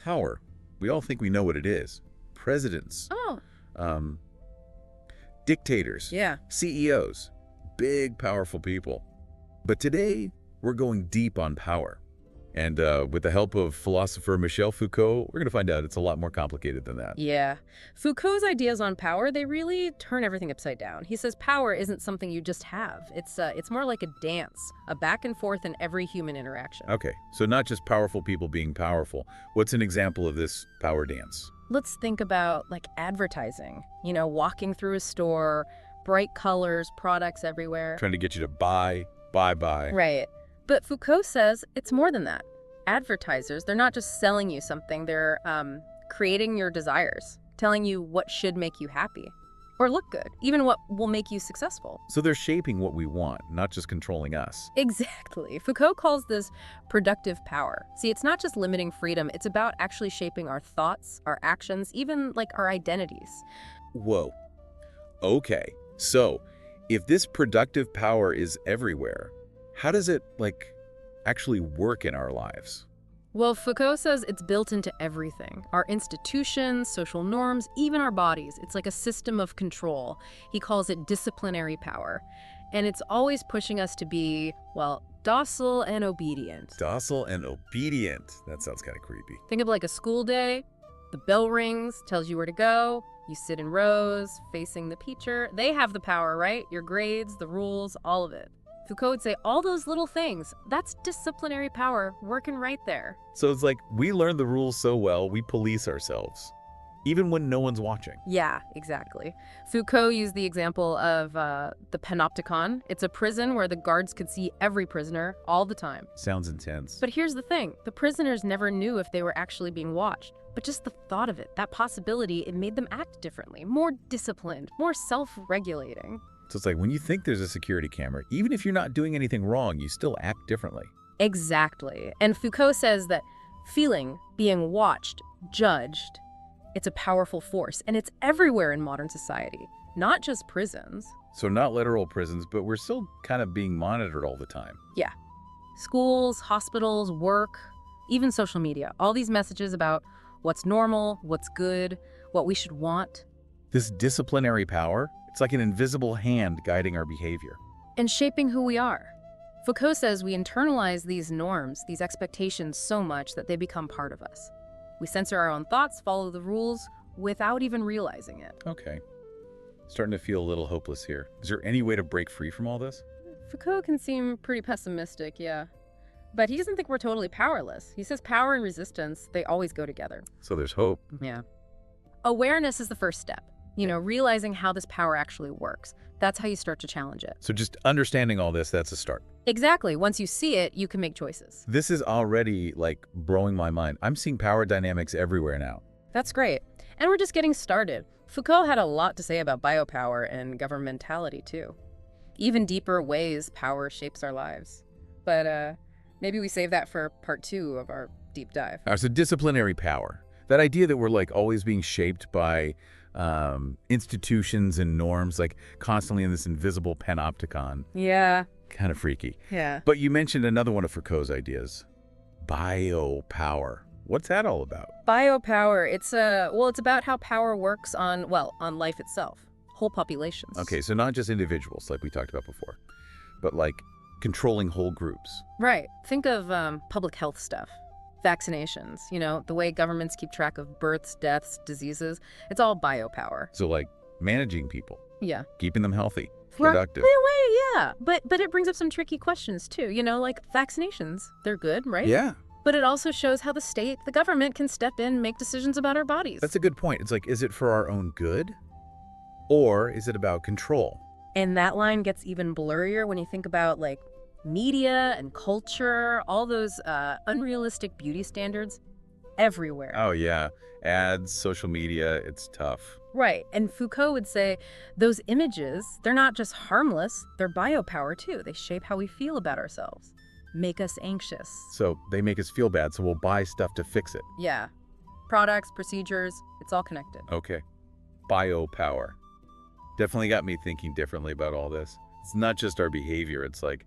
Power. We all think we know what it is. Presidents. Oh. Dictators. Yeah. CEOs. Big, powerful people. But today, we're going deep on power. And with the help of philosopher Michel Foucault, we're going to find out it's a lot more complicated than that. Yeah. Foucault's ideas on power, they really turn everything upside down. He says power isn't something you just have. It's more like a dance, a back and forth in every human interaction. Okay, so not just powerful people being powerful. What's an example of this power dance? Let's think about, like, advertising. You know, walking through a store, bright colors, products everywhere. Trying to get you to buy. Right. But Foucault says it's more than that. Advertisers, they're not just selling you something, they're creating your desires, telling you what should make you happy or look good, even what will make you successful. So they're shaping what we want, not just controlling us. Exactly. Foucault calls this productive power. See, it's not just limiting freedom, it's about actually shaping our thoughts, our actions, even like our identities. Whoa. Okay, so if this productive power is everywhere, how does it, like, actually work in our lives? Well, Foucault says it's built into everything. Our institutions, social norms, even our bodies. It's like a system of control. He calls it disciplinary power. And it's always pushing us to be, well, docile and obedient. Docile and obedient. That sounds kind of creepy. Think of like a school day. The bell rings, tells you where to go. You sit in rows, facing the teacher. They have the power, right? Your grades, the rules, all of it. Foucault would say all those little things, that's disciplinary power working right there. So it's like we learn the rules so well, we police ourselves, even when no one's watching. Yeah, exactly. Foucault used the example of the Panopticon. It's a prison where the guards could see every prisoner all the time. Sounds intense. But here's the thing. The prisoners never knew if they were actually being watched. But just the thought of it, that possibility, it made them act differently, more disciplined, more self-regulating. So it's like when you think there's a security camera, even if you're not doing anything wrong, you still act differently. Exactly. And Foucault says that feeling, being watched, judged, it's a powerful force, and it's everywhere in modern society, not just prisons. So not literal prisons, but we're still kind of being monitored all the time. Yeah. Schools, hospitals, work, even social media. All these messages about what's normal, what's good, what we should want. This disciplinary power, it's like an invisible hand guiding our behavior. And shaping who we are. Foucault says we internalize these norms, these expectations so much that they become part of us. We censor our own thoughts, follow the rules, without even realizing it. Okay. Starting to feel a little hopeless here. Is there any way to break free from all this? Foucault can seem pretty pessimistic, yeah. But he doesn't think we're totally powerless. He says power and resistance, they always go together. So there's hope. Yeah. Awareness is the first step. You know, realizing how this power actually works. That's how you start to challenge it. So just understanding all this, that's a start. Exactly. Once you see it, you can make choices. This is already, like, blowing my mind. I'm seeing power dynamics everywhere now. That's great. And we're just getting started. Foucault had a lot to say about biopower and governmentality, too. Even deeper ways power shapes our lives. But maybe we save that for part 2 of our deep dive. All right, so disciplinary power. That idea that we're, like, always being shaped by institutions and norms, like constantly in this invisible panopticon. Yeah. Kind of freaky. Yeah. But you mentioned another one of Foucault's ideas, biopower. What's that all about? Biopower, it's about how power works on life itself, whole populations. Okay, so not just individuals like we talked about before, but like controlling whole groups. Right. Think of public health stuff. Vaccinations, you know, the way governments keep track of births, deaths, diseases. It's all biopower. So like managing people. Yeah. Keeping them healthy, productive. Yeah. But it brings up some tricky questions too. You know, like vaccinations, they're good, right? Yeah. But it also shows how the state, the government can step in, make decisions about our bodies. That's a good point. It's like, is it for our own good? Or is it about control? And that line gets even blurrier when you think about like media and culture, all those unrealistic beauty standards everywhere. Oh, yeah. Ads, social media, it's tough. Right. And Foucault would say those images, they're not just harmless, they're biopower too. They shape how we feel about ourselves, make us anxious. So they make us feel bad, so we'll buy stuff to fix it. Yeah. Products, procedures, it's all connected. Okay. Biopower. Definitely got me thinking differently about all this. It's not just our behavior, it's like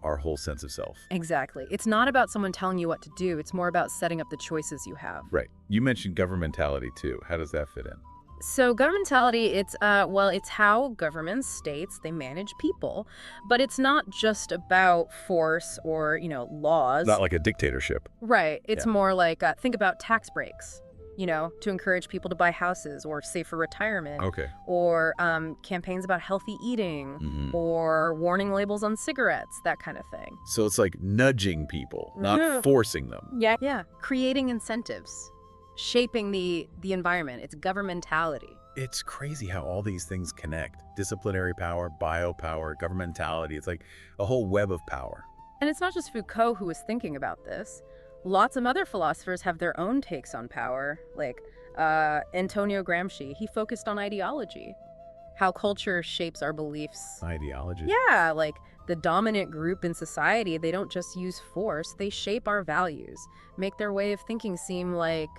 our whole sense of self. Exactly. It's not about someone telling you what to do. It's more about setting up the choices you have. Right. You mentioned governmentality too. How does that fit in? So governmentality, it's how governments, states, they manage people. But it's not just about force or, laws. Not like a dictatorship. Right. It's Yeah. more like, think about tax breaks, to encourage people to buy houses or save for retirement. Okay. Or campaigns about healthy eating Mhm. or warning labels on cigarettes, that kind of thing. So it's like nudging people, not forcing them. Yeah. Creating incentives, shaping the environment. It's governmentality. It's crazy how all these things connect. Disciplinary power, biopower, governmentality. It's like a whole web of power. And it's not just Foucault who was thinking about this. Lots of other philosophers have their own takes on power, like Antonio Gramsci. He focused on ideology, how culture shapes our beliefs. Ideology. Yeah, like the dominant group in society, they don't just use force, they shape our values, make their way of thinking seem like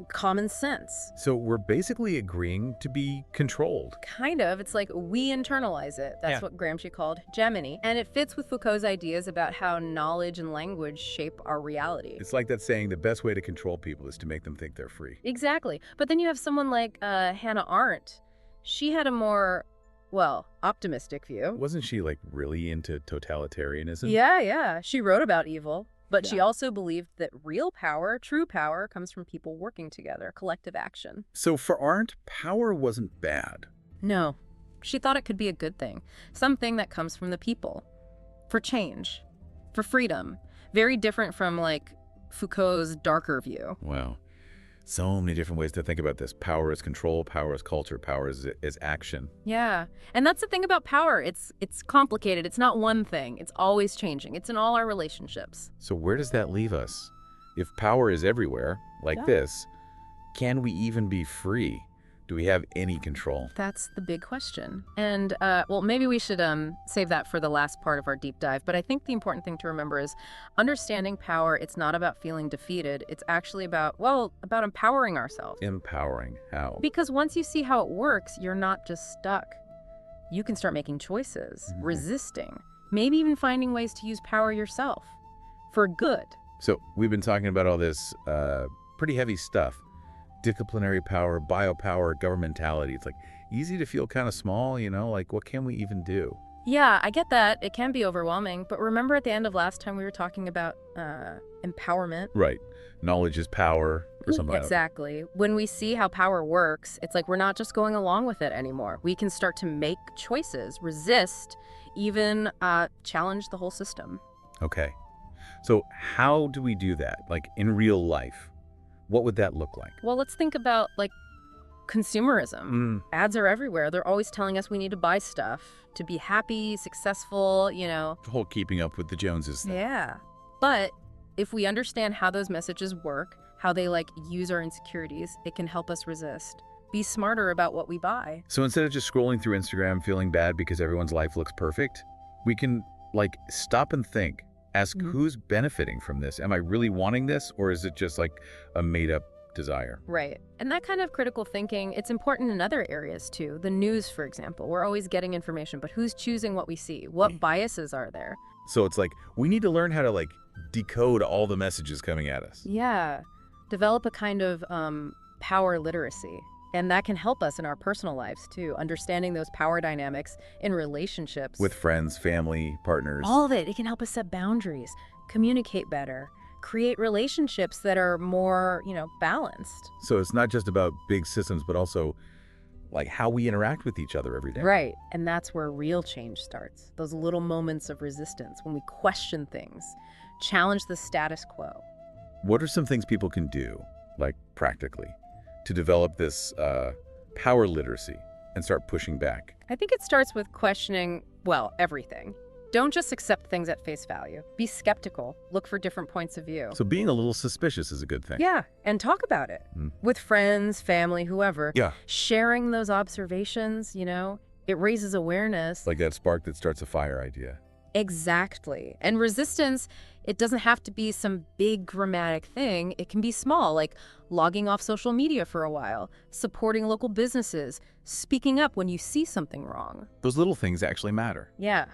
common sense. So we're basically agreeing to be controlled. Kind of. It's like we internalize it. That's what Gramsci called hegemony. And it fits with Foucault's ideas about how knowledge and language shape our reality. It's like that saying, the best way to control people is to make them think they're free. Exactly. But then you have someone like Hannah Arendt. She had a more, optimistic view. Wasn't she like really into totalitarianism? Yeah. She wrote about evil. But she Yeah. also believed that real power, true power, comes from people working together, collective action. So for Arendt, power wasn't bad. No. She thought it could be a good thing. Something that comes from the people. For change. For freedom. Very different from, Foucault's darker view. Wow. So many different ways to think about this. Power is control, power is culture, power is action. Yeah. And that's the thing about power. It's complicated. It's not one thing. It's always changing. It's in all our relationships. So where does that leave us? If power is everywhere, like this, can we even be free? Do we have any control? That's the big question. And, maybe we should save that for the last part of our deep dive. But I think the important thing to remember is understanding power, it's not about feeling defeated. It's actually about empowering ourselves. Empowering. How? Because once you see how it works, you're not just stuck. You can start making choices, resisting, maybe even finding ways to use power yourself for good. So we've been talking about all this pretty heavy stuff. Disciplinary power, biopower, governmentality. It's like easy to feel kind of small, like what can we even do? Yeah, I get that. It can be overwhelming. But remember at the end of last time we were talking about empowerment? Right. Knowledge is power or something like that. Exactly. When we see how power works, it's like we're not just going along with it anymore. We can start to make choices, resist, even challenge the whole system. Okay. So how do we do that? Like in real life? What would that look like? Well, let's think about consumerism. Ads are everywhere. They're always telling us we need to buy stuff to be happy, successful, The whole keeping up with the Joneses thing. Yeah. But if we understand how those messages work, how they use our insecurities, it can help us resist. Be smarter about what we buy. So instead of just scrolling through Instagram feeling bad because everyone's life looks perfect, we can stop and think. Ask who's benefiting from this? Am I really wanting this, or is it just like a made-up desire? Right. And that kind of critical thinking, it's important in other areas too. The news, for example. We're always getting information, but who's choosing what we see? What biases are there? So it's like we need to learn how to decode all the messages coming at us. Yeah. Develop a kind of power literacy. And that can help us in our personal lives too, understanding those power dynamics in relationships. With friends, family, partners. All of it. It can help us set boundaries, communicate better, create relationships that are more, balanced. So it's not just about big systems, but also how we interact with each other every day. Right. And that's where real change starts. Those little moments of resistance when we question things, challenge the status quo. What are some things people can do, practically, to develop this power literacy and start pushing back? I think it starts with questioning, everything. Don't just accept things at face value. Be skeptical. Look for different points of view. So being a little suspicious is a good thing. Yeah, and talk about it with friends, family, whoever. Yeah. Sharing those observations, it raises awareness. Like that spark that starts a fire idea. Exactly. And resistance, it doesn't have to be some big dramatic thing. It can be small, like logging off social media for a while, supporting local businesses, speaking up when you see something wrong. Those little things actually matter. Yeah.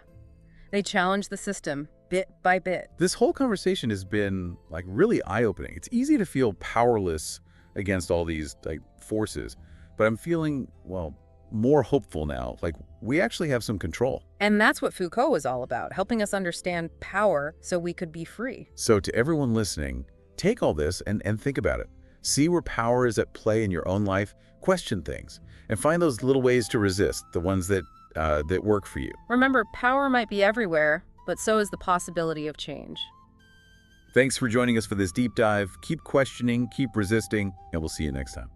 They challenge the system bit by bit. This whole conversation has been like really eye-opening. It's easy to feel powerless against all these like forces, but I'm feeling, well, more hopeful now. Like we actually have some control. And that's what Foucault was all about, helping us understand power so we could be free. So to everyone listening, take all this and think about it. See where power is at play in your own life, question things, and find those little ways to resist, the ones that work for you. Remember, power might be everywhere, but so is the possibility of change. Thanks for joining us for this deep dive. Keep questioning, keep resisting, and we'll see you next time.